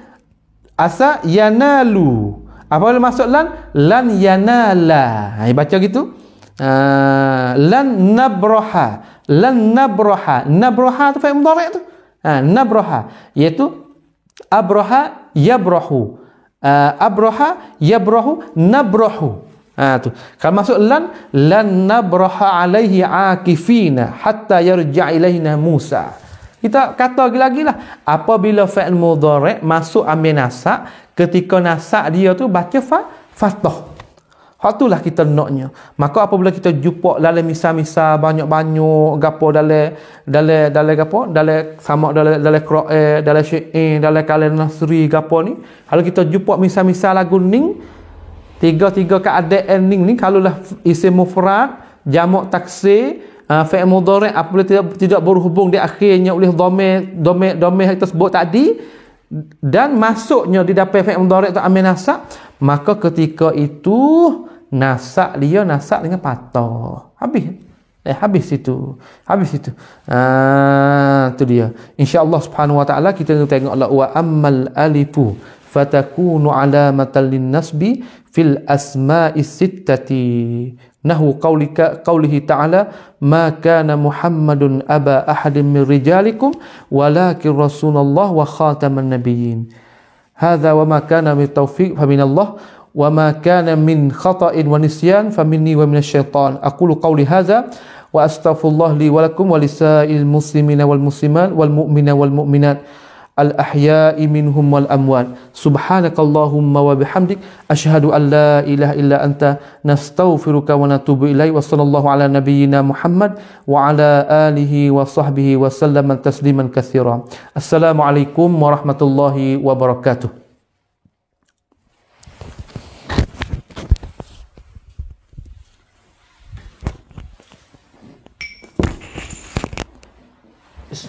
asal yanalu. Apabila masuk lan yanala. Baca gitu. Lan nabraha. Nabraha tu fi'il mudhari' tu. Nabraha iaitu abraha yabrahu. Abraha yabrahu nabrahu. Tu. Kalau masuk lan nabraha alaihi akifina hatta yarja' ilaina Musa. Kita kata lagi lah, apabila fi'il mudhari' masuk ambil nasak, ketika nasak dia tu baca fathah. Hak itulah kita naknya. Maka apabila kita jumpa dalam misal-misal banyak-banyak gapo dalam gapo, dalam sama dalam Quran, dalam syair, dalam kalam nasri gapo ni, kalau kita jumpa misal-misal lagu ning, tiga keadaan ning ni, kalaulah isim mufrad, jamak taksir, fi'il mudhari' apabila tidak berhubung di akhirnya oleh dhamir kita sebut tadi, dan masuknya di dalam fi'il mudhari' tu amil nasak, maka ketika itu nasak dengan patah. Habis itu. Tu dia. Insya-Allah Subhanahu wa taala kita tengok wa ammal alifu fatakunu alamatan lin-nasbi fil asma'is sittati. Nahu qaulihi ta'ala ma kana Muhammadun aba ahadin min rijalikum walakin Rasulullah wa khataman nabiyyin. Hadza wa ma kana min taufiq fa minallah wa ma kana min khata'in wa nisyan fa minni wa minasyaitan. Aqulu qawli hadza wa astaghfirullah li wa lakum wa lisa'il muslimina wal muslimat wal mu'mina wal mu'minat al ahya'i minhum wal amwat. Subhanakallahumma wa bihamdik asyhadu an la ilaha illa anta nastaghfiruka wa natubu ilaik. Wa sallallahu ala nabiyyina Muhammad wa ala alihi wa sahbihi wa sallama tasliman katsira. Assalamualaikum warahmatullahi wabarakatuh. Yes.